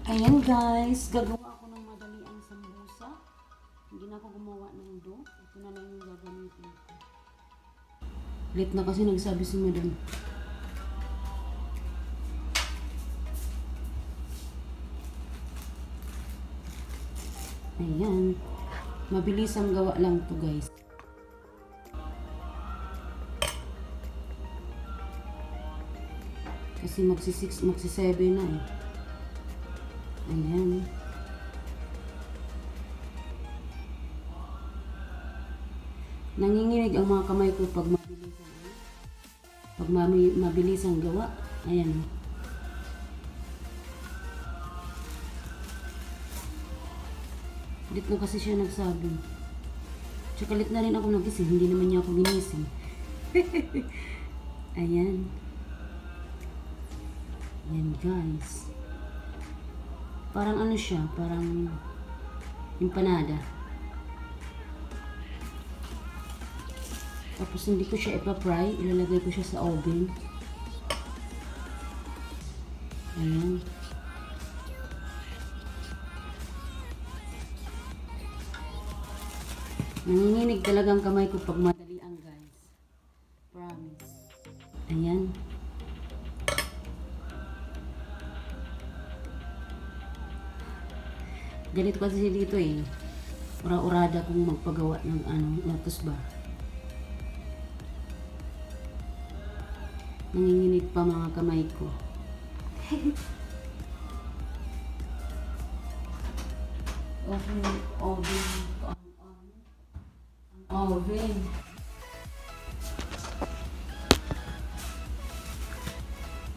Ayan guys, gagawa ako ng madali ang sambusa. Hindi na ako gumawa ng dough. Ito na lang yung gagamitin ko. Late na kasi nagsabi si madam. Ayan. Mabilis ang gawa lang to guys. Kasi magsi-7 na eh. Ayan. Nanginginig ang mga kamay ko pag mabilis ang gawa. Ayan. Lit na kasi siya nagsabi. Tsaka lit na rin ako nagising. Hindi naman niya ako ginising. Ayan. Ayan guys. Parang ano siya, parang empanada. Tapos hindi ko siya ipa-fry, ilalagay ko siya sa oven. Ayan. Nanginginig talaga ang kamay ko pag madalian guys. Promise. Ayan. Ganito kasi dito eh. Ura-urada kung magpagawa ng lotus bar. Nanginginig pa mga kamay ko. Oven.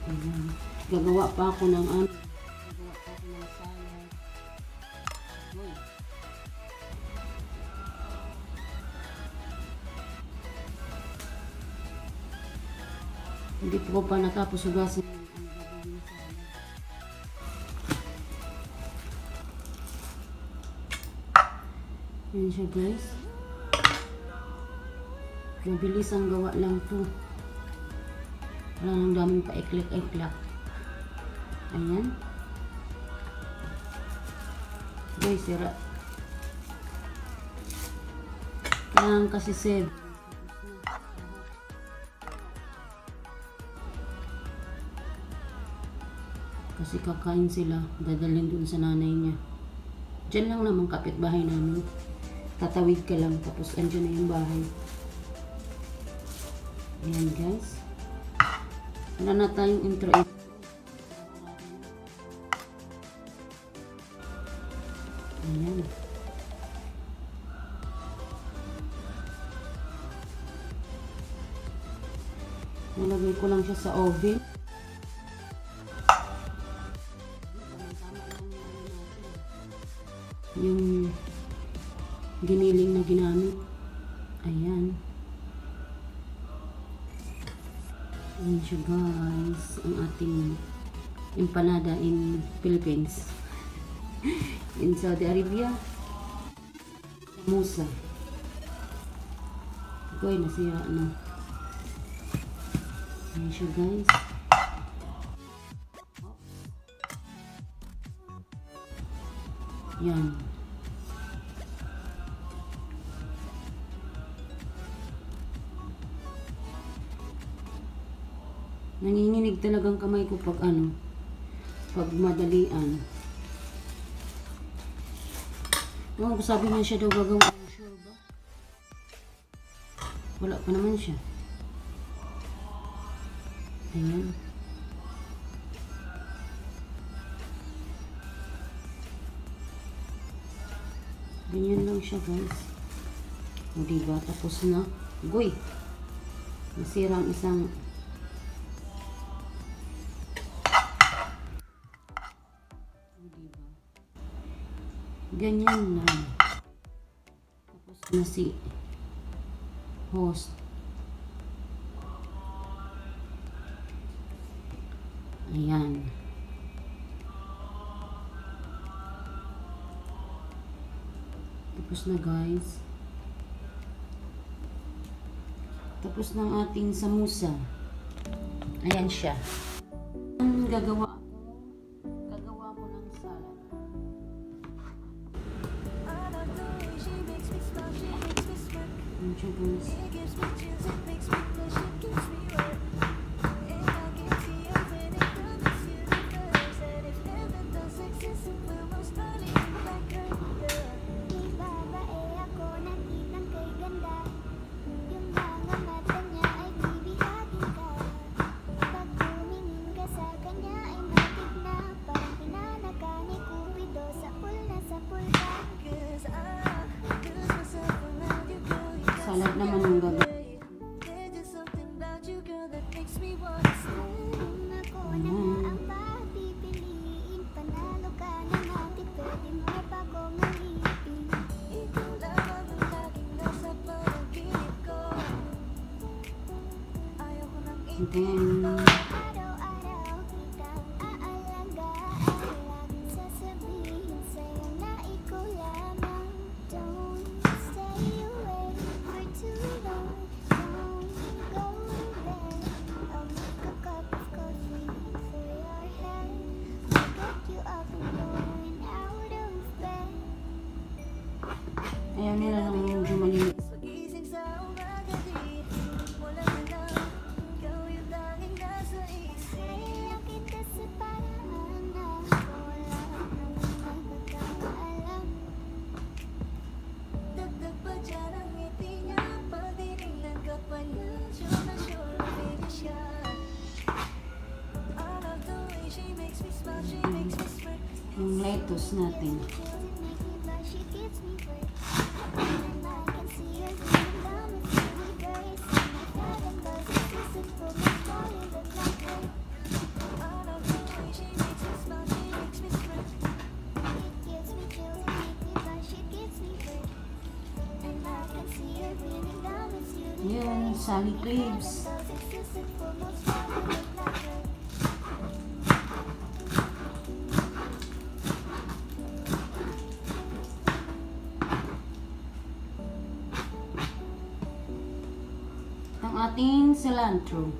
Ayan. Gagawa pa ako ng salad. Hindi po pa natapos hugasin yung gagawin sa salad. Yan siya guys. Mabilis ang gawa lang to. Wala nang daming pa-iklak-iklak. Ayan. Guys, sira. Kailangan kasi 7. Kasi kakain sila, dadalhin dun sa nanay niya. Diyan lang naman kapitbahay namin. Tatawid ka lang, tapos andyan na yung bahay. Ayan guys. Wala na tayong intro. Ayan. Nalagay ko lang siya sa oven. Yung giniling na ginamit. Ayan. Ayan siya guys. Ang ating empanada in Philippines. In Saudi Arabia. Samosa. Ito ay nasira na. Ayan siya guys. Yan. Nanginginig talagang kamay ko pag pag madalian. Oh, sabi niya siya daw gagawin. Sure ba? Wala pa naman siya. Ayan. Ganyan lang siya guys. O diba? Tapos na. Goy! Nasira ang isang ganyan na. Tapos na si host. Ayan. Tapos na guys. Tapos na ang ating samosa. Ayan siya. Gagawa ko ng salad. Ayan siya guys. Salad naman yung gagawin. Then, ayaw nila lang yung maliliit. Yung lettuce natin. Yun, Sally Cleaves. Ang ating cilantro.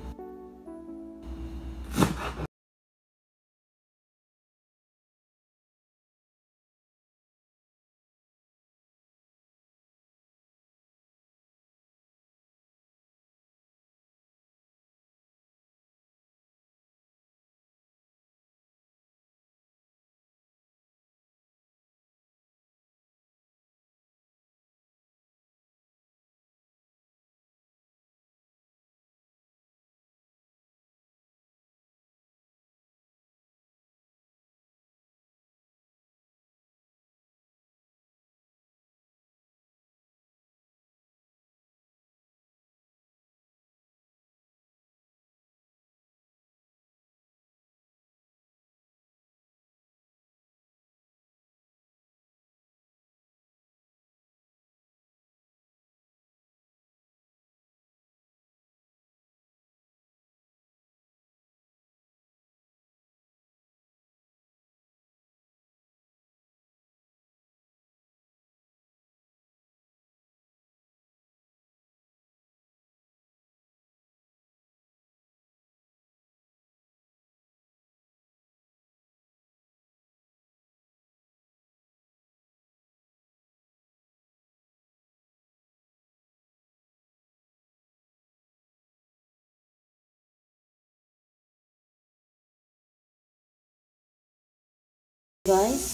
Guys,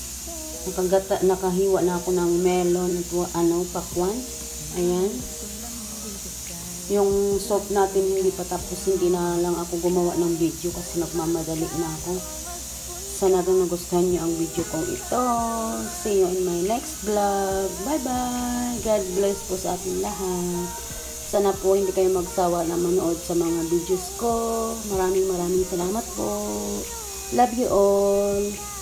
nakahiwa na ako ng melon at pakwan. Ayan. Yung soup natin hindi pa tapos, hindi na lang ako gumawa ng video kasi nagmamadali na ako. Sana nagustuhan niyo ang video kong ito. See you in my next vlog. Bye bye. God bless po sa ating lahat. Sana po hindi kayo magsawa na manood sa mga videos ko. Maraming salamat po. Love you all.